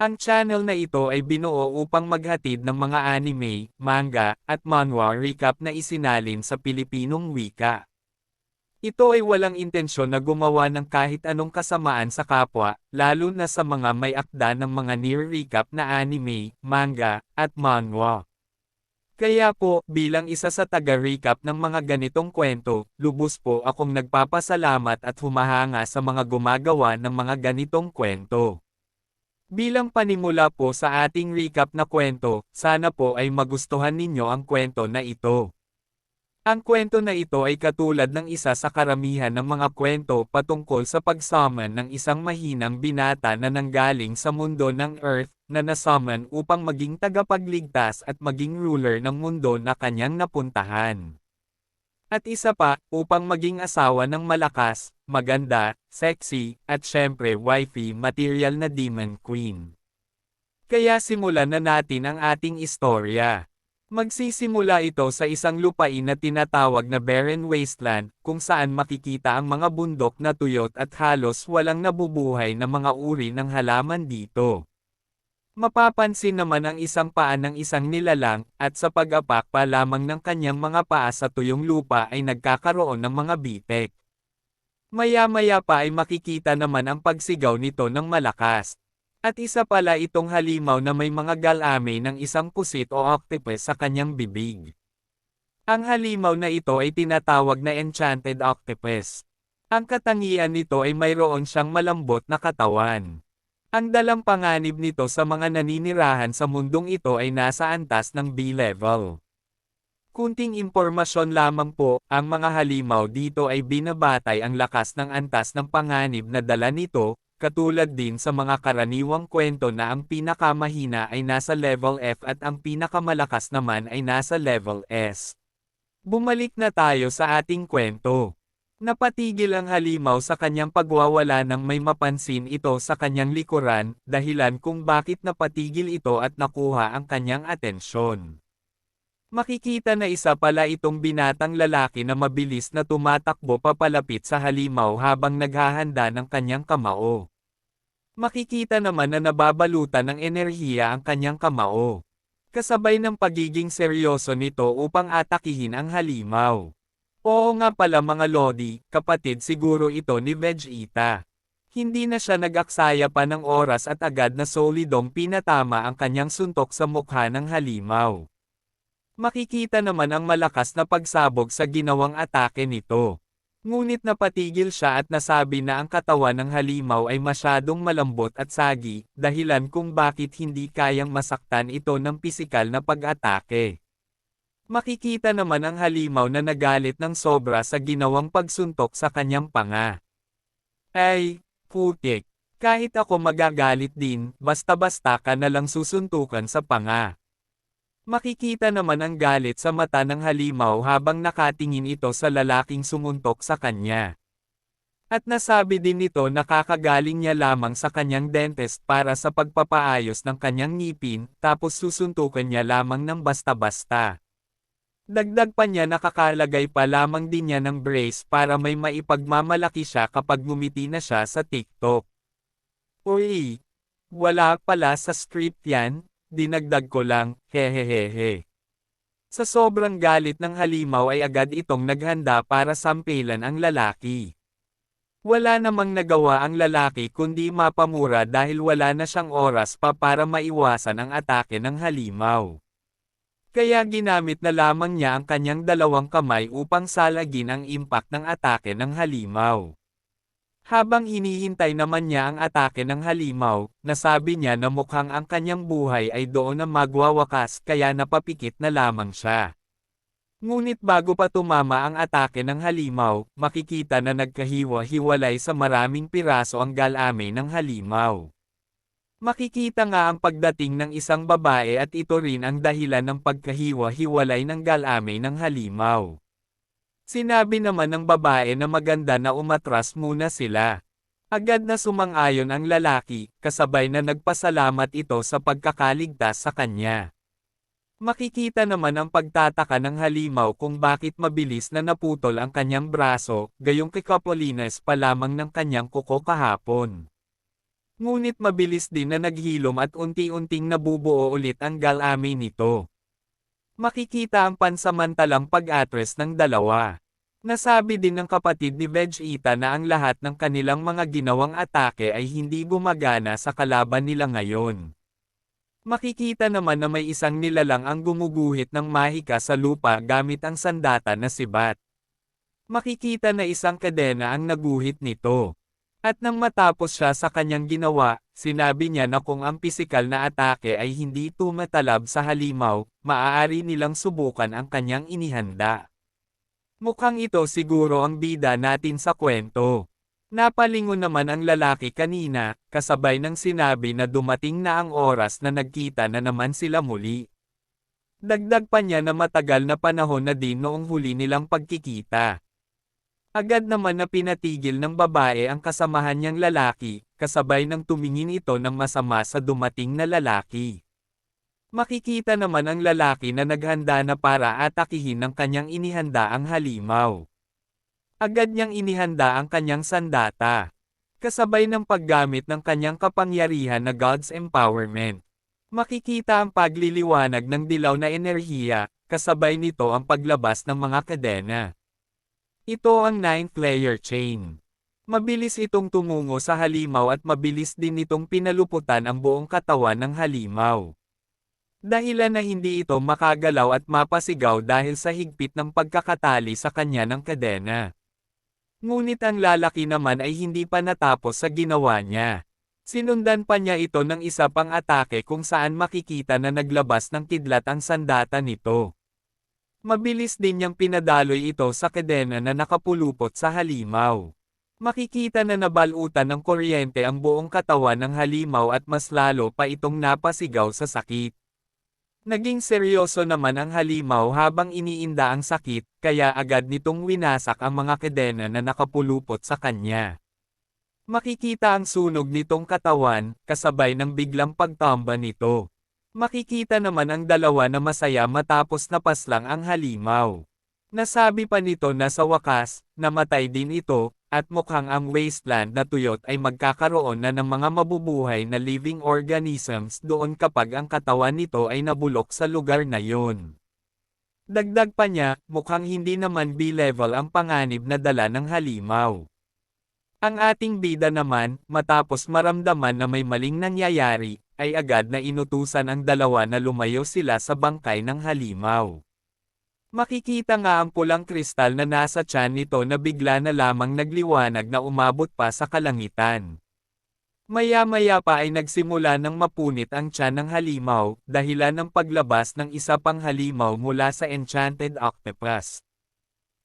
Ang channel na ito ay binuo upang maghatid ng mga anime, manga, at manhwa recap na isinalin sa Pilipinong wika. Ito ay walang intensyon na gumawa ng kahit anong kasamaan sa kapwa, lalo na sa mga may akda ng mga near-recap na anime, manga, at manhwa. Kaya po, bilang isa sa taga-recap ng mga ganitong kwento, lubos po akong nagpapasalamat at humahanga sa mga gumagawa ng mga ganitong kwento. Bilang panimula po sa ating recap na kwento, sana po ay magustuhan ninyo ang kwento na ito. Ang kwento na ito ay katulad ng isa sa karamihan ng mga kwento patungkol sa pag-summon ng isang mahinang binata na nanggaling sa mundo ng Earth, na nasummon upang maging tagapagligtas at maging ruler ng mundo na kanyang napuntahan. At isa pa, upang maging asawa ng malakas, maganda, sexy, at syempre wifey material na Demon Queen. Kaya simulan na natin ang ating istorya. Magsisimula ito sa isang lupain na tinatawag na barren wasteland, kung saan makikita ang mga bundok na tuyot at halos walang nabubuhay na mga uri ng halaman dito. Mapapansin naman ang isang paa ng isang nilalang, at sa pag-apak pa lamang ng kanyang mga paa sa tuyong lupa ay nagkakaroon ng mga bitek. Maya-maya pa ay makikita naman ang pagsigaw nito ng malakas. At isa pala itong halimaw na may mga galame ng isang pusit o octopus sa kanyang bibig. Ang halimaw na ito ay tinatawag na enchanted octopus. Ang katangian nito ay mayroon siyang malambot na katawan. Ang dalang panganib nito sa mga naninirahan sa mundong ito ay nasa antas ng B-level. Kunting impormasyon lamang po, ang mga halimaw dito ay binabatay ang lakas ng antas ng panganib na dala nito, katulad din sa mga karaniwang kwento na ang pinakamahina ay nasa level F at ang pinakamalakas naman ay nasa level S. Bumalik na tayo sa ating kwento. Napatigil ang halimaw sa kanyang pagwawala nang may mapansin ito sa kanyang likuran, dahilan kung bakit napatigil ito at nakuha ang kanyang atensyon. Makikita na isa pala itong binatang lalaki na mabilis na tumatakbo papalapit sa halimaw habang naghahanda ng kanyang kamao. Makikita naman na nababalutan ng enerhiya ang kanyang kamao. Kasabay ng pagiging seryoso nito upang atakihin ang halimaw. Oo nga pala mga lodi, kapatid siguro ito ni Vegeta. Hindi na siya nag-aksaya pa ng oras at agad na solidong pinatama ang kanyang suntok sa mukha ng halimaw. Makikita naman ang malakas na pagsabog sa ginawang atake nito. Ngunit napatigil siya at nasabi na ang katawan ng halimaw ay masyadong malambot at sagi, dahilan kung bakit hindi kayang masaktan ito ng pisikal na pag-atake. Makikita naman ang halimaw na nagalit ng sobra sa ginawang pagsuntok sa kanyang panga. Ay, putik, kahit ako magagalit din, basta-basta ka na lang susuntukan sa panga. Makikita naman ang galit sa mata ng halimaw habang nakatingin ito sa lalaking sumuntok sa kanya. At nasabi din nito na kakagaling niya lamang sa kanyang dentist para sa pagpapaayos ng kanyang ngipin, tapos susuntukan niya lamang ng basta-basta. Dagdag pa niya nakakalagay pa lamang din niya ng brace para may maipagmamalaki siya kapag ngumiti na siya sa TikTok. Uy! Wala pala sa script yan? Dinagdag ko lang, hehehehe. Sa sobrang galit ng halimaw ay agad itong naghanda para sampilan ang lalaki. Wala namang nagawa ang lalaki kundi mapamura dahil wala na siyang oras pa para maiwasan ang atake ng halimaw. Kaya ginamit na lamang niya ang kanyang dalawang kamay upang salagin ang impact ng atake ng halimaw. Habang hinihintay naman niya ang atake ng halimaw, nasabi niya na mukhang ang kanyang buhay ay doon na magwawakas kaya napapikit na lamang siya. Ngunit bago pa tumama ang atake ng halimaw, makikita na nagkahiwa-hiwalay sa maraming piraso ang galame ng halimaw. Makikita nga ang pagdating ng isang babae at ito rin ang dahilan ng pagkahiwa-hiwalay ng galame ng halimaw. Sinabi naman ng babae na maganda na umatras muna sila. Agad na sumang-ayon ang lalaki, kasabay na nagpasalamat ito sa pagkakaligtas sa kanya. Makikita naman ang pagtataka ng halimaw kung bakit mabilis na naputol ang kanyang braso, gayong kikapolines pa lamang ng kanyang kuko kahapon. Ngunit mabilis din na naghilom at unti-unting nabubuo ulit ang galami nito. Makikita ang pansamantalang pag-atres ng dalawa. Nasabi din ng kapatid ni Vegeta na ang lahat ng kanilang mga ginawang atake ay hindi gumagana sa kalaban nila ngayon. Makikita naman na may isang nilalang ang gumuguhit ng mahika sa lupa gamit ang sandata na sibat. Makikita na isang kadena ang naguhit nito. At nang matapos siya sa kanyang ginawa, sinabi niya na kung ang pisikal na atake ay hindi tumatalab sa halimaw, maaari nilang subukan ang kanyang inihanda. Mukhang ito siguro ang bida natin sa kwento. Napalingon naman ang lalaki kanina, kasabay ng sinabi na dumating na ang oras na nagkita na naman sila muli. Dagdag pa niya na matagal na panahon na din noong huli nilang pagkikita. Agad naman na pinatigil ng babae ang kasamahan niyang lalaki, kasabay ng tumingin ito ng masama sa dumating na lalaki. Makikita naman ang lalaki na naghanda na para atakihin ng kanyang inihanda ang halimaw. Agad niyang inihanda ang kanyang sandata. Kasabay ng paggamit ng kanyang kapangyarihan na God's Empowerment. Makikita ang pagliliwanag ng dilaw na enerhiya, kasabay nito ang paglabas ng mga kadena. Ito ang 9th layer chain. Mabilis itong tumungo sa halimaw at mabilis din itong pinaluputan ang buong katawan ng halimaw. Dahilan na hindi ito makagalaw at mapasigaw dahil sa higpit ng pagkakatali sa kanya ng kadena. Ngunit ang lalaki naman ay hindi pa natapos sa ginawa niya. Sinundan pa niya ito ng isa pang atake kung saan makikita na naglabas ng kidlat ang sandata nito. Mabilis din niyang pinadaloy ito sa kadena na nakapulupot sa halimaw. Makikita na nabalutan ng kuryente ang buong katawan ng halimaw at mas lalo pa itong napasigaw sa sakit. Naging seryoso naman ang halimaw habang iniinda ang sakit, kaya agad nitong winasak ang mga kadena na nakapulupot sa kanya. Makikita ang sunog nitong katawan, kasabay ng biglang pagtamba nito. Makikita naman ang dalawa na masaya matapos napaslang ang halimaw. Nasabi pa nito na sa wakas, namatay din ito, at mukhang ang wasteland na tuyot ay magkakaroon na ng mga mabubuhay na living organisms doon kapag ang katawan nito ay nabulok sa lugar na yun. Dagdag pa niya, mukhang hindi naman B-level ang panganib na dala ng halimaw. Ang ating bida naman, matapos maramdaman na may maling nangyayari, ay agad na inutusan ang dalawa na lumayo sila sa bangkay ng halimaw. Makikita nga ang pulang kristal na nasa tiyan nito na bigla na lamang nagliwanag na umabot pa sa kalangitan. Maya-maya pa ay nagsimula ng mapunit ang tiyan ng halimaw, dahilan ng paglabas ng isa pang halimaw mula sa Enchanted Octopus.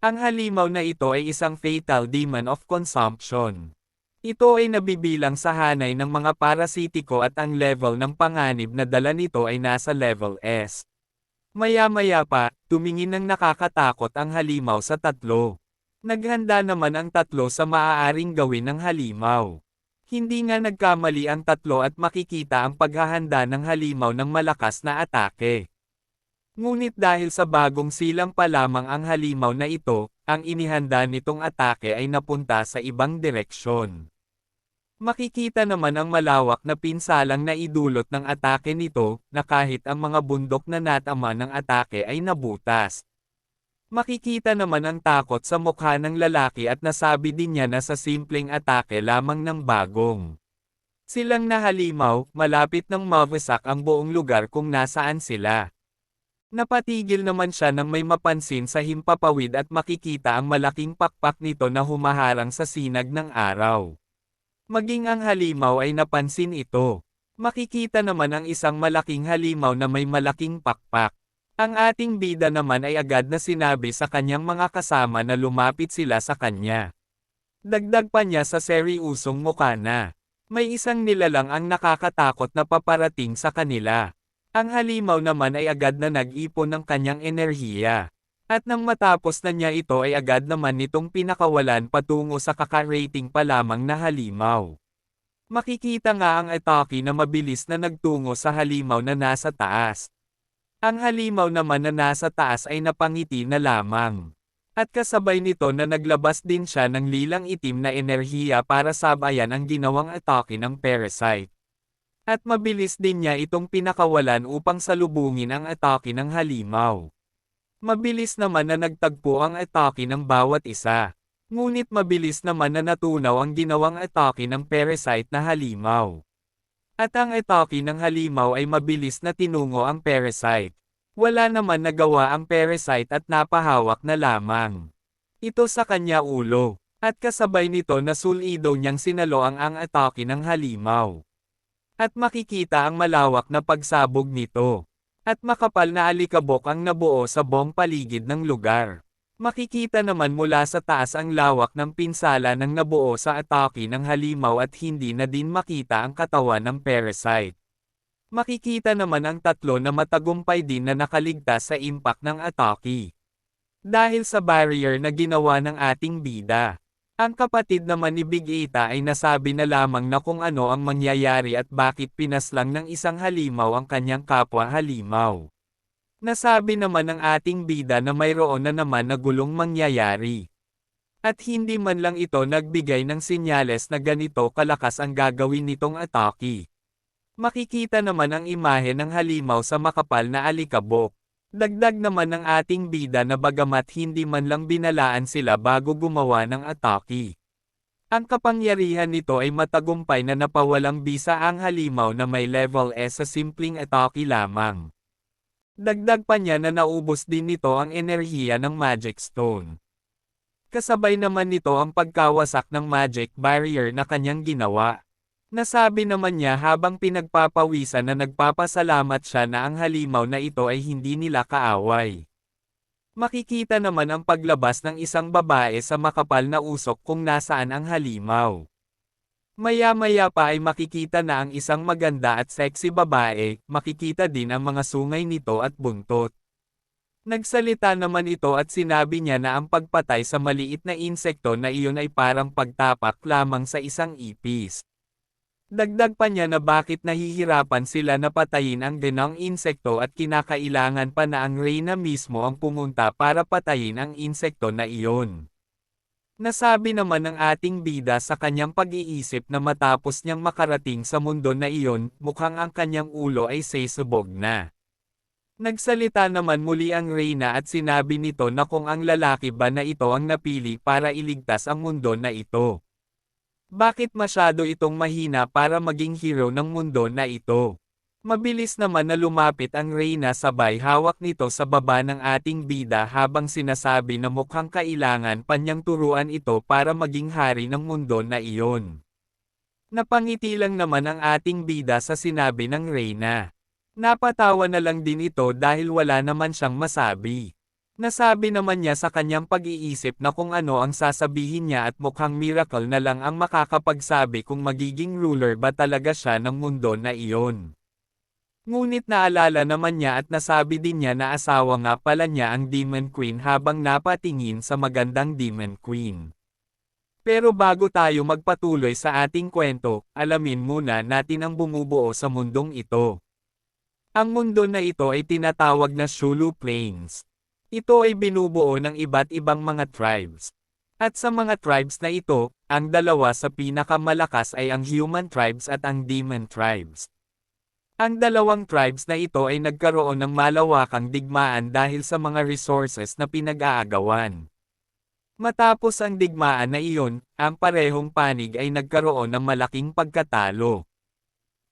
Ang halimaw na ito ay isang fatal demon of consumption. Ito ay nabibilang sa hanay ng mga parasitiko at ang level ng panganib na dala nito ay nasa level S. Maya-maya pa, tumingin ng nakakatakot ang halimaw sa tatlo. Naghanda naman ang tatlo sa maaaring gawin ng halimaw. Hindi nga nagkamali ang tatlo at makikita ang paghahanda ng halimaw ng malakas na atake. Ngunit dahil sa bagong silang pa lamang ang halimaw na ito, ang inihanda nitong atake ay napunta sa ibang direksyon. Makikita naman ang malawak na pinsalang na idulot ng atake nito, na kahit ang mga bundok na natama ng atake ay nabutas. Makikita naman ang takot sa mukha ng lalaki at nasabi din niya na sa simpleng atake lamang ng bagong silang na halimaw, malapit nang mawasak ang buong lugar kung nasaan sila. Napatigil naman siya nang may mapansin sa himpapawid at makikita ang malaking pakpak nito na humaharang sa sinag ng araw. Maging ang halimaw ay napansin ito. Makikita naman ang isang malaking halimaw na may malaking pakpak. Ang ating bida naman ay agad na sinabi sa kanyang mga kasama na lumapit sila sa kanya. Dagdag pa niya sa seryusong mukha na may isang nilalang ang nakakatakot na paparating sa kanila. Ang halimaw naman ay agad na nag-ipon ng kanyang enerhiya. At nang matapos na niya ito ay agad naman nitong pinakawalan patungo sa kaka-rating pa lamang na halimaw. Makikita nga ang atake na mabilis na nagtungo sa halimaw na nasa taas. Ang halimaw naman na nasa taas ay napangiti na lamang. At kasabay nito na naglabas din siya ng lilang itim na enerhiya para sabayan ang ginawang atake ng parasite. At mabilis din niya itong pinakawalan upang salubungin ang atake ng halimaw. Mabilis naman na nagtagpo ang atake ng bawat isa. Ngunit mabilis naman na natunaw ang ginawang atake ng parasite na halimaw. At ang atake ng halimaw ay mabilis na tinungo ang parasite. Wala naman nagawa ang parasite at napahawak na lamang ito sa kanya ulo. At kasabay nito na sulido niyang sinalo ang atake ng halimaw. At makikita ang malawak na pagsabog nito. At makapal na alikabok ang nabuo sa buong paligid ng lugar. Makikita naman mula sa taas ang lawak ng pinsala ng nabuo sa atake ng halimaw at hindi na din makita ang katawan ng parasite. Makikita naman ang tatlo na matagumpay din na nakaligtas sa impact ng atake. Dahil sa barrier na ginawa ng ating bida. Ang kapatid naman ni Big Ita ay nasabi na lamang na kung ano ang mangyayari at bakit pinaslang ng isang halimaw ang kanyang kapwa halimaw. Nasabi naman ng ating bida na mayroon na naman na gulong mangyayari. At hindi man lang ito nagbigay ng sinyales na ganito kalakas ang gagawin nitong atake. Makikita naman ang imahe ng halimaw sa makapal na alikabok. Dagdag naman ng ating bida na bagamat hindi man lang binalaan sila bago gumawa ng atake. Ang kapangyarihan nito ay matagumpay na napawalang bisa ang halimaw na may level S sa simpleng atake lamang. Dagdag pa niya na naubos din nito ang enerhiya ng Magic Stone. Kasabay naman nito ang pagkawasak ng Magic Barrier na kanyang ginawa. Nasabi naman niya habang pinagpapawisan na nagpapasalamat siya na ang halimaw na ito ay hindi nila kaaway. Makikita naman ang paglabas ng isang babae sa makapal na usok kung nasaan ang halimaw. Maya-maya pa ay makikita na ang isang maganda at sexy babae, makikita din ang mga sungay nito at buntot. Nagsalita naman ito at sinabi niya na ang pagpatay sa maliit na insekto na iyon ay parang pagtapak lamang sa isang ipis. Dagdag pa niya na bakit nahihirapan sila na patayin ang ganong insekto at kinakailangan pa na ang reyna mismo ang pumunta para patayin ang insekto na iyon. Nasabi naman ng ating bida sa kanyang pag-iisip na matapos niyang makarating sa mundo na iyon, mukhang ang kanyang ulo ay sesubog na. Nagsalita naman muli ang reyna at sinabi nito na kung ang lalaki ba na ito ang napili para iligtas ang mundo na ito. Bakit masyado itong mahina para maging hero ng mundo na ito? Mabilis naman na lumapit ang reyna sabay hawak nito sa baba ng ating bida habang sinasabi na mukhang kailangan pa niyang turuan ito para maging hari ng mundo na iyon. Napangiti lang naman ang ating bida sa sinabi ng reyna. Napatawa na lang din ito dahil wala naman siyang masabi. Nasabi naman niya sa kanyang pag-iisip na kung ano ang sasabihin niya at mukhang miracle na lang ang makakapagsabi kung magiging ruler ba talaga siya ng mundo na iyon. Ngunit naalala naman niya at nasabi din niya na asawa nga pala niya ang Demon Queen habang napatingin sa magandang Demon Queen. Pero bago tayo magpatuloy sa ating kwento, alamin muna natin ang bumubuo sa mundong ito. Ang mundo na ito ay tinatawag na Shulu Plains. Ito ay binubuo ng iba't ibang mga tribes. At sa mga tribes na ito, ang dalawa sa pinakamalakas ay ang human tribes at ang demon tribes. Ang dalawang tribes na ito ay nagkaroon ng malawakang digmaan dahil sa mga resources na pinag-aagawan. Matapos ang digmaan na iyon, ang parehong panig ay nagkaroon ng malaking pagkatalo.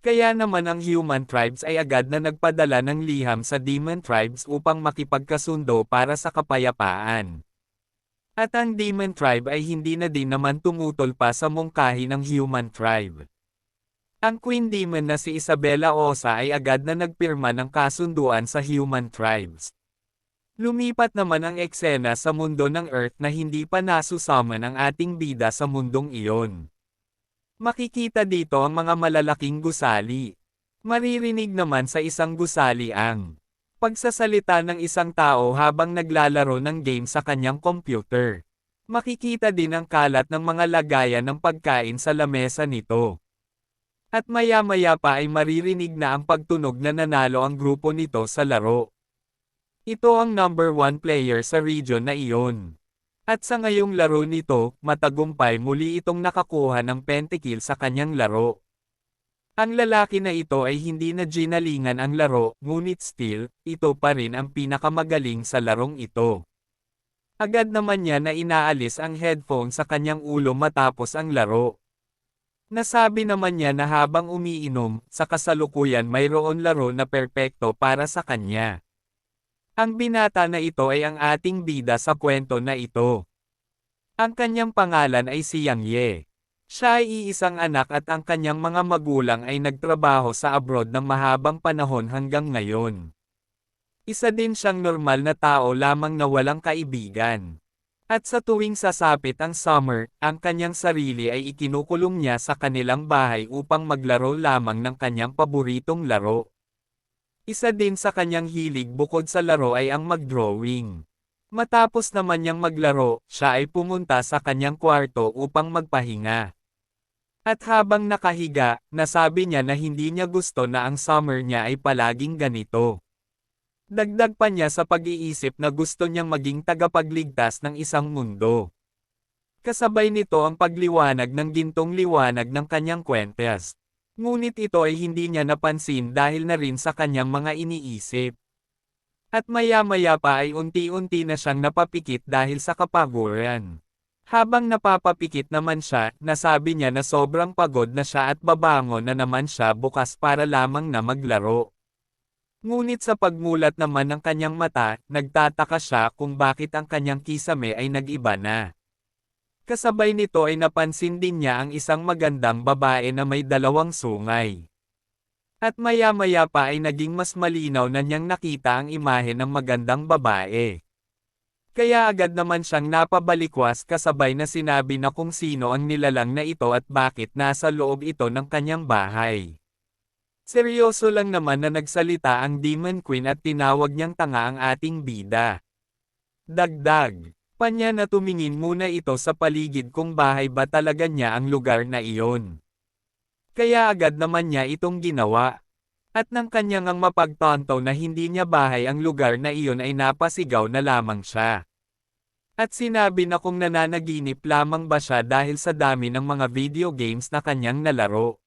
Kaya naman ang human tribes ay agad na nagpadala ng liham sa demon tribes upang makipagkasundo para sa kapayapaan. At ang demon tribe ay hindi na din naman tumutol pa sa mungkahi ng human tribe. Ang queen demon na si Isabella Osa ay agad na nagpirma ng kasunduan sa human tribes. Lumipat naman ang eksena sa mundo ng Earth na hindi pa nasusummon ang ating bida sa mundong iyon. Makikita dito ang mga malalaking gusali. Maririnig naman sa isang gusali ang pagsasalita ng isang tao habang naglalaro ng game sa kanyang computer. Makikita din ang kalat ng mga lagayan ng pagkain sa lamesa nito. At maya-maya pa ay maririnig na ang pagtunog na nanalo ang grupo nito sa laro. Ito ang number 1 player sa region na iyon. At sa ngayong laro nito, matagumpay muli itong nakakuha ng pentakill sa kanyang laro. Ang lalaki na ito ay hindi na ginalingan ang laro, ngunit still, ito pa rin ang pinakamagaling sa larong ito. Agad naman niya na inaalis ang headphone sa kanyang ulo matapos ang laro. Nasabi naman niya na habang umiinom, sa kasalukuyan mayroon laro na perpekto para sa kanya. Ang binata na ito ay ang ating bida sa kwento na ito. Ang kanyang pangalan ay si Yang Ye. Siya ay iisang anak at ang kanyang mga magulang ay nagtrabaho sa abroad ng mahabang panahon hanggang ngayon. Isa din siyang normal na tao lamang na walang kaibigan. At sa tuwing sasapit ang summer, ang kanyang sarili ay ikinukulong niya sa kanilang bahay upang maglaro lamang ng kanyang paboritong laro. Isa din sa kanyang hilig bukod sa laro ay ang mag-drawing. Matapos naman niyang maglaro, siya ay pumunta sa kanyang kwarto upang magpahinga. At habang nakahiga, nasabi niya na hindi niya gusto na ang summer niya ay palaging ganito. Dagdag pa niya sa pag-iisip na gusto niyang maging tagapagligtas ng isang mundo. Kasabay nito ang pagliwanag ng gintong liwanag ng kanyang kwentes. Ngunit ito ay hindi niya napansin dahil na rin sa kanyang mga iniisip. At maya-maya pa ay unti-unti na siyang napapikit dahil sa kapaguran. Habang napapapikit naman siya, nasabi niya na sobrang pagod na siya at babangon na naman siya bukas para lamang na maglaro. Ngunit sa pagmulat naman ng kanyang mata, nagtataka siya kung bakit ang kanyang kisame ay nag-iba na. Kasabay nito ay napansin din niya ang isang magandang babae na may dalawang sungay. At maya-maya pa ay naging mas malinaw na niyang nakita ang imahe ng magandang babae. Kaya agad naman siyang napabalikwas kasabay na sinabi na kung sino ang nilalang na ito at bakit nasa loob ito ng kanyang bahay. Seryoso lang naman na nagsalita ang Demon Queen at tinawag niyang tanga ang ating bida. Dagdag pa niya na tumingin muna ito sa paligid kung bahay ba talaga niya ang lugar na iyon. Kaya agad naman niya itong ginawa. At nang kanyang ang mapagtanto na hindi niya bahay ang lugar na iyon ay napasigaw na lamang siya. At sinabi na kung nananaginip lamang ba siya dahil sa dami ng mga video games na kanyang nalaro.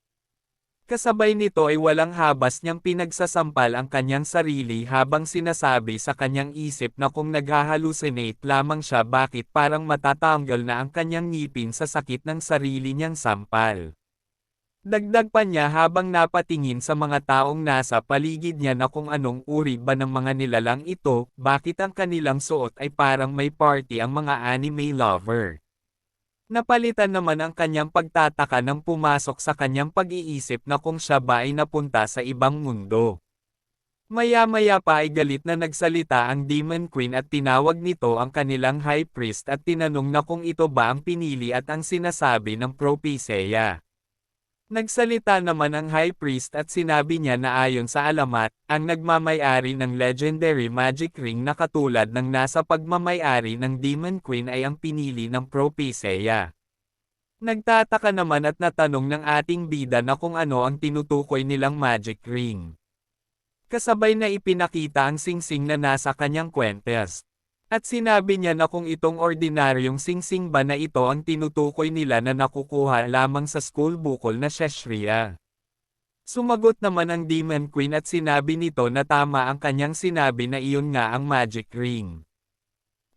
Kasabay nito ay walang habas niyang pinagsasampal ang kanyang sarili habang sinasabi sa kanyang isip na kung naghahalusinate lamang siya bakit parang matatanggal na ang kanyang ngipin sa sakit ng sarili niyang sampal. Dagdag pa niya habang napatingin sa mga taong nasa paligid niya na kung anong uri ba ng mga nilalang ito, bakit ang kanilang suot ay parang may party ang mga anime lover. Napalitan naman ang kanyang pagtataka nang pumasok sa kanyang pag-iisip na kung siya ba ay napunta sa ibang mundo. Maya-maya pa ay galit na nagsalita ang Demon Queen at tinawag nito ang kanilang High Priest at tinanong na kung ito ba ang pinili at ang sinasabi ng Propyceia. Nagsalita naman ang High Priest at sinabi niya na ayon sa alamat, ang nagmamay-ari ng legendary magic ring na katulad ng nasa pagmamay-ari ng Demon Queen ay ang pinili ng Propyceia. Nagtataka naman at natanong ng ating bida na kung ano ang tinutukoy nilang magic ring. Kasabay na ipinakita ang singsing na nasa kanyang kwentes. At sinabi niya na kung itong ordinaryong singsing ba na ito ang tinutukoy nila na nakukuha lamang sa school bukol na Kshatriya. Sumagot naman ang Demon Queen at sinabi nito na tama ang kanyang sinabi na iyon nga ang magic ring.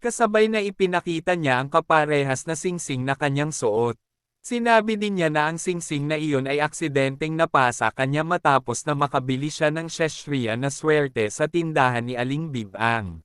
Kasabay na ipinakita niya ang kaparehas na singsing na kanyang suot. Sinabi din niya na ang singsing na iyon ay aksidenteng napasa kanya matapos na makabili siya ng Kshatriya na swerte sa tindahan ni Aling Bibang.